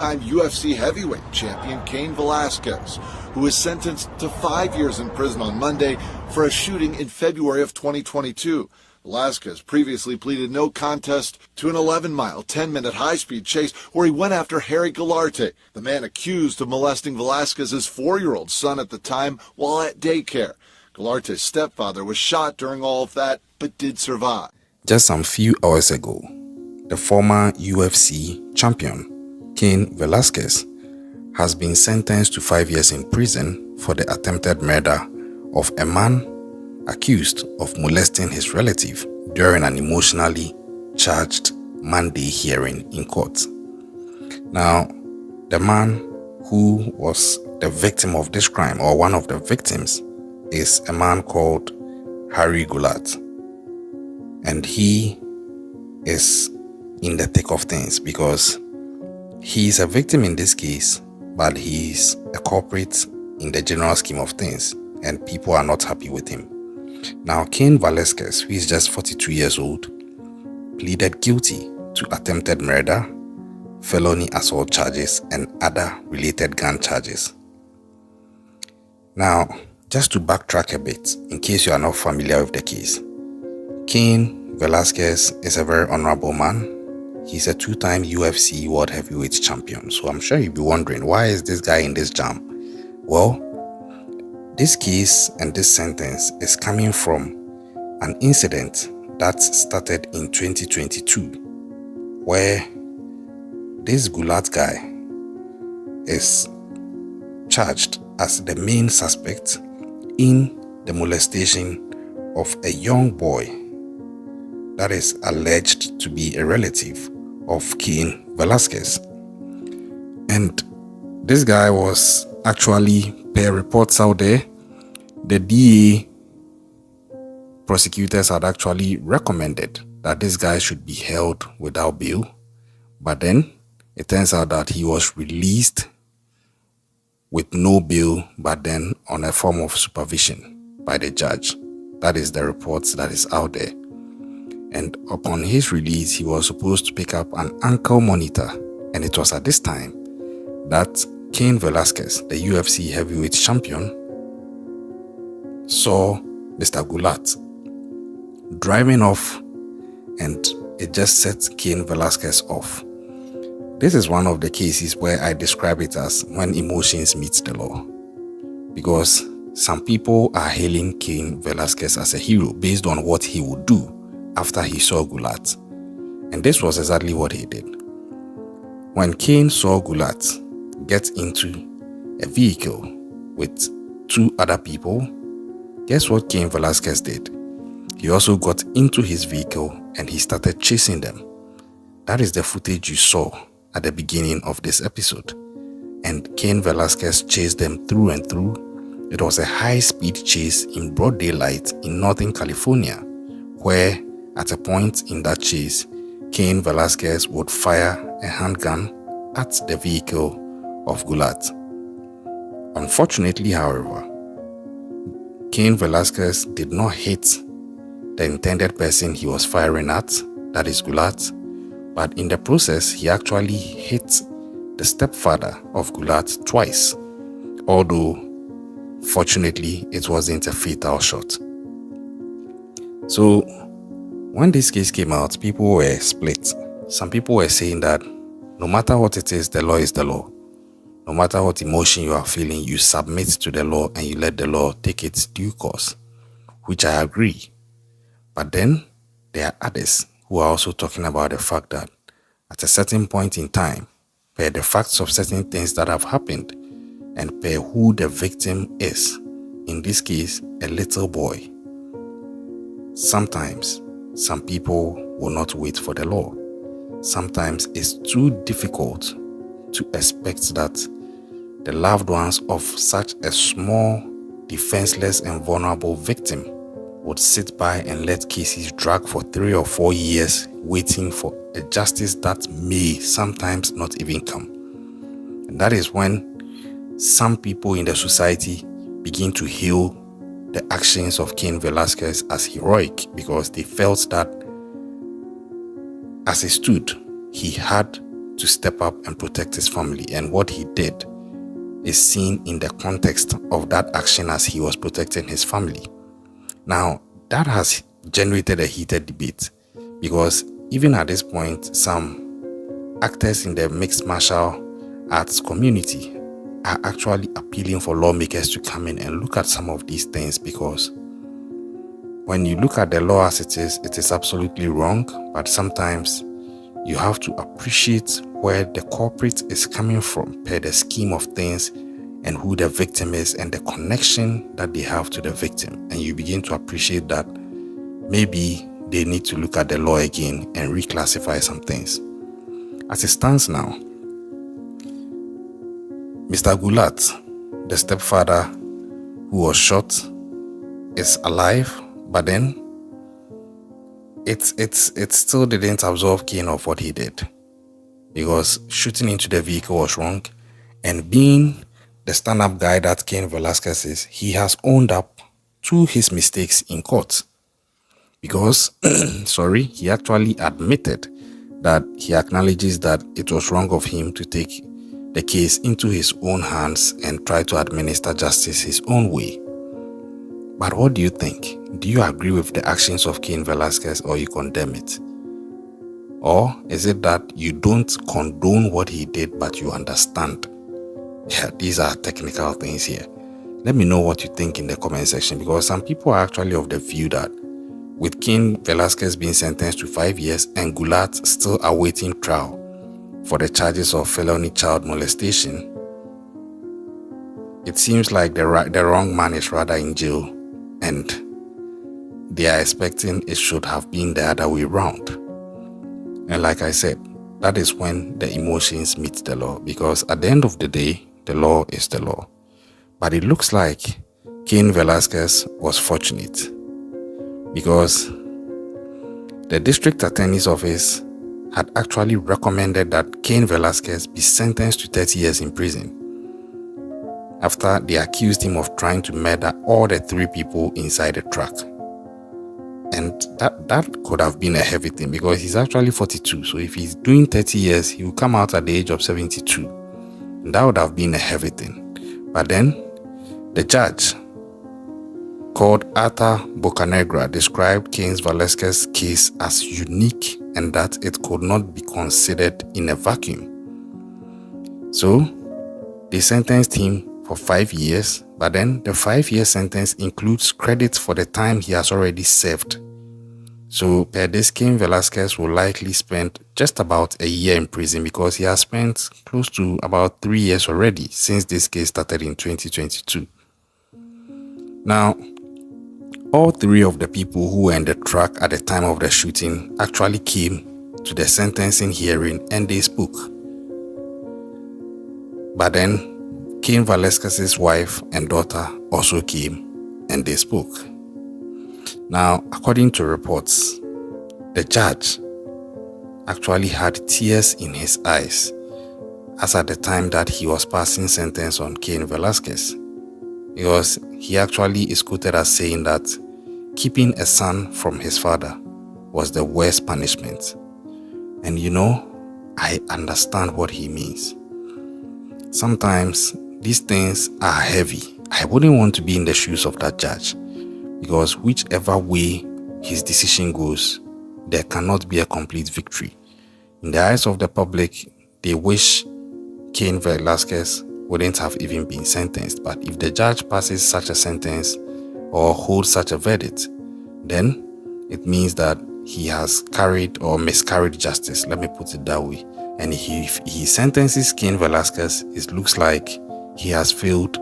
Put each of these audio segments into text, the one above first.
Time UFC heavyweight champion Cain Velasquez, who was sentenced to 5 years in prison on Monday for a shooting in February of 2022. Velasquez previously pleaded no contest to an 11-mile, 10-minute high-speed chase where he went after Harry Goularte, the man accused of molesting Velasquez's 4-year-old son at the time while at daycare. Goularte's stepfather was shot during all of that, but did survive. Just some few hours ago, the former UFC champion Cain Velasquez has been sentenced to 5 years in prison for the attempted murder of a man accused of molesting his relative during an emotionally charged Monday hearing in court. Now, the man who was the victim of this crime, or one of the victims, is a man called Harry Goularte. And he is in the thick of things because he is a victim in this case, but he is a culprit in the general scheme of things, and people are not happy with him. Now, Cain Velasquez, who is just 42 years old, pleaded guilty to attempted murder, felony assault charges, and other related gun charges. Now, just to backtrack a bit, in case you are not familiar with the case, Cain Velasquez is a very honorable man. He's a 2-time UFC World Heavyweight Champion. So I'm sure you'll be wondering, why is this guy in this jam? Well, this case and this sentence is coming from an incident that started in 2022, where this Goularte guy is charged as the main suspect in the molestation of a young boy that is alleged to be a relative of Cain Velasquez. And this guy was actually, per reports out there, the DA prosecutors had actually recommended that this guy should be held without bail. But then it turns out that he was released with no bail, but then on a form of supervision by the judge. That is the reports that is out there. And upon his release, he was supposed to pick up an ankle monitor. And it was at this time that Cain Velasquez, the UFC heavyweight champion, saw Mr. Goularte driving off, and it just set Cain Velasquez off. This is one of the cases where I describe it as when emotions meet the law. Because some people are hailing Cain Velasquez as a hero based on what he would do after he saw Goularte. And this was exactly what he did. When Cain saw Goularte get into a vehicle with 2 other people, guess what Cain Velasquez did? He also got into his vehicle and he started chasing them. That is the footage you saw at the beginning of this episode. And Cain Velasquez chased them through and through. It was a high-speed chase in broad daylight in Northern California, where at a point in that chase, Cain Velasquez would fire a handgun at the vehicle of Goularte. Unfortunately, however, Cain Velasquez did not hit the intended person he was firing at, that is Goularte, but in the process, he actually hit the stepfather of Goularte twice, although fortunately, it wasn't a fatal shot. So, when this case came out, people were split. Some people were saying that no matter what it is the law. No matter what emotion you are feeling, you submit to the law and you let the law take its due course, which I agree. But then there are others who are also talking about the fact that at a certain point in time, per the facts of certain things that have happened and per who the victim is, in this case, a little boy, sometimes some people will not wait for the law. Sometimes it's too difficult to expect that the loved ones of such a small, defenseless and vulnerable victim would sit by and let cases drag for 3 or 4 years waiting for a justice that may sometimes not even come. And that is when some people in the society begin to hail the actions of Cain Velasquez as heroic, because they felt that as he stood, he had to step up and protect his family. And what he did is seen in the context of that action as he was protecting his family. Now, that has generated a heated debate because even at this point, some actors in the mixed martial arts community are actually appealing for lawmakers to come in and look at some of these things, because when you look at the law as it is absolutely wrong, but sometimes you have to appreciate where the culprit is coming from per the scheme of things and who the victim is and the connection that they have to the victim. And you begin to appreciate that maybe they need to look at the law again and reclassify some things. As it stands now, Mr. Goularte, the stepfather who was shot, is alive, but then it still didn't absolve Cain of what he did, because shooting into the vehicle was wrong, and being the stand-up guy that Cain Velasquez is, he has owned up to his mistakes in court, because he actually admitted that he acknowledges that it was wrong of him to take the case into his own hands and try to administer justice his own way. But what do you think? Do you agree with the actions of Cain Velasquez, or you condemn it? Or is it that you don't condone what he did, but you understand? Yeah, these are technical things here. Let me know what you think in the comment section, because some people are actually of the view that with Cain Velasquez being sentenced to 5 years and Goularte still awaiting trial for the charges of felony child molestation, it seems like the wrong man is rather in jail, and they are expecting it should have been the other way round. And like I said, that is when the emotions meet the law, because at the end of the day, the law is the law. But it looks like Cain Velasquez was fortunate, because the district attorney's office had actually recommended that Cain Velasquez be sentenced to 30 years in prison after they accused him of trying to murder all the 3 people inside the truck. And that could have been a heavy thing, because he's actually 42. So if he's doing 30 years, he will come out at the age of 72. And that would have been a heavy thing. But then the judge, called Arthur Bocanegra, described Cain Velasquez's case as unique and that it could not be considered in a vacuum. So they sentenced him for 5 years, but then the 5-year sentence includes credit for the time he has already served. So per this, Cain Velasquez will likely spend just about a year in prison, because he has spent close to about 3 years already since this case started in 2022. Now, all 3 of the people who were in the truck at the time of the shooting actually came to the sentencing hearing and they spoke. But then Cain Velasquez's wife and daughter also came and they spoke. Now, according to reports, the judge actually had tears in his eyes as at the time that he was passing sentence on Cain Velasquez, because he actually is quoted as saying that keeping a son from his father was the worst punishment. And I understand what he means. Sometimes these things are heavy. I wouldn't want to be in the shoes of that judge, because whichever way his decision goes, there cannot be a complete victory. In the eyes of the public, they wish Cain Velasquez wouldn't have even been sentenced. But if the judge passes such a sentence or holds such a verdict, then it means that he has carried or miscarried justice, let me put it that way. And if he sentences Cain Velasquez, it looks like he has failed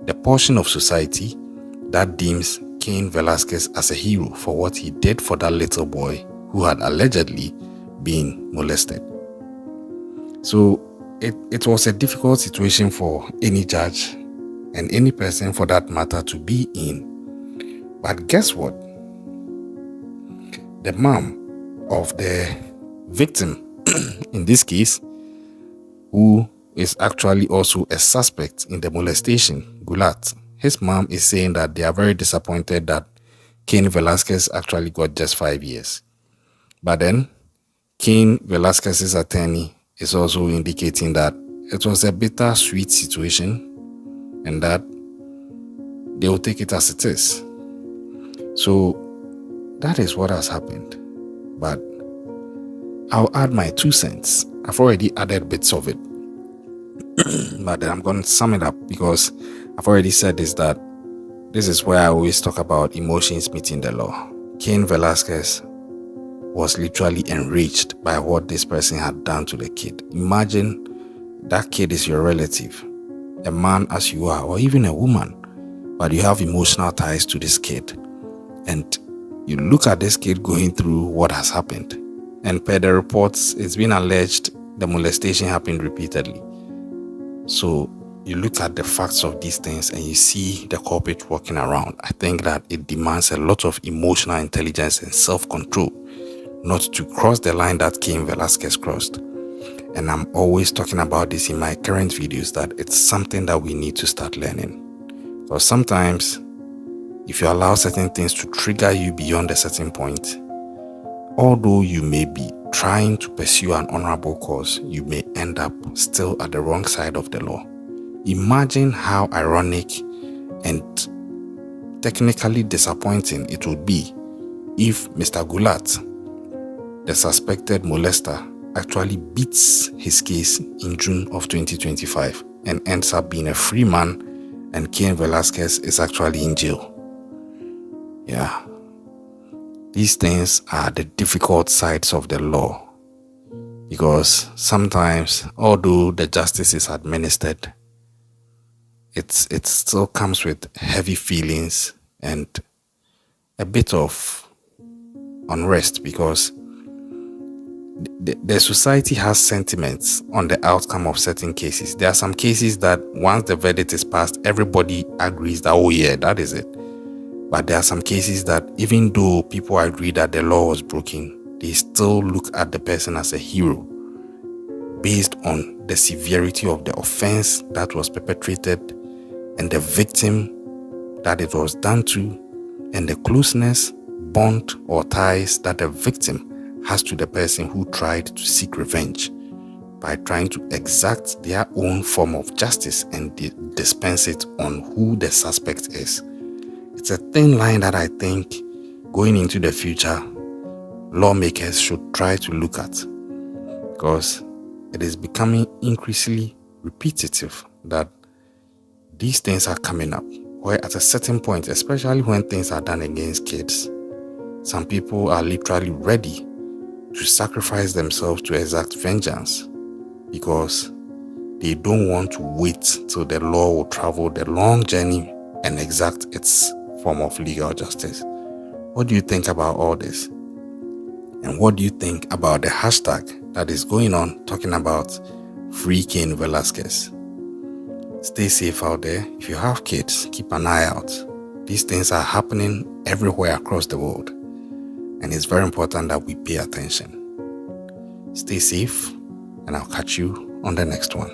the portion of society that deems Cain Velasquez as a hero for what he did for that little boy who had allegedly been molested. So it was a difficult situation for any judge and any person for that matter to be in. But guess what? The mom of the victim, in this case, who is actually also a suspect in the molestation, Goularte, his mom is saying that they are very disappointed that Cain Velasquez actually got just 5 years. But then, Cain Velasquez's attorney is also indicating that it was a bittersweet situation and that they will take it as it is. So that is what has happened. But I'll add my 2 cents. I've already added bits of it. But then I'm going to sum it up because I've already said this is where I always talk about emotions meeting the law. Cain Velasquez was literally enraged by what this person had done to the kid. Imagine that kid is your relative, a man as you are, or even a woman, but you have emotional ties to this kid. And you look at this kid going through what has happened. And per the reports, it's been alleged the molestation happened repeatedly. So you look at the facts of these things and you see the culprit walking around. I think that it demands a lot of emotional intelligence and self-control not to cross the line that Cain Velasquez crossed. And I'm always talking about this in my current videos, that it's something that we need to start learning. Because sometimes, if you allow certain things to trigger you beyond a certain point, although you may be trying to pursue an honorable cause, you may end up still at the wrong side of the law. Imagine how ironic and technically disappointing it would be if Mr. Goularte, the suspected molester, actually beats his case in June of 2025 and ends up being a free man, and Cain Velasquez is actually in jail. Yeah. These things are the difficult sides of the law, because sometimes, although the justice is administered, it still comes with heavy feelings and a bit of unrest, because the society has sentiments on the outcome of certain cases. There are some cases that once the verdict is passed, everybody agrees that, oh yeah, that is it. But there are some cases that even though people agree that the law was broken, they still look at the person as a hero based on the severity of the offense that was perpetrated and the victim that it was done to, and the closeness, bond, or ties that the victim has to the person who tried to seek revenge by trying to exact their own form of justice and dispense it on who the suspect is. It's a thin line that I think going into the future, lawmakers should try to look at, because it is becoming increasingly repetitive that these things are coming up, where at a certain point, especially when things are done against kids, some people are literally ready to sacrifice themselves to exact vengeance because they don't want to wait till the law will travel the long journey and exact its form of legal justice. What do you think about all this? And what do you think about the hashtag that is going on talking about Free Cain Velasquez? Stay safe out there. If you have kids, keep an eye out. These things are happening everywhere across the world, and it's very important that we pay attention. Stay safe, and I'll catch you on the next one.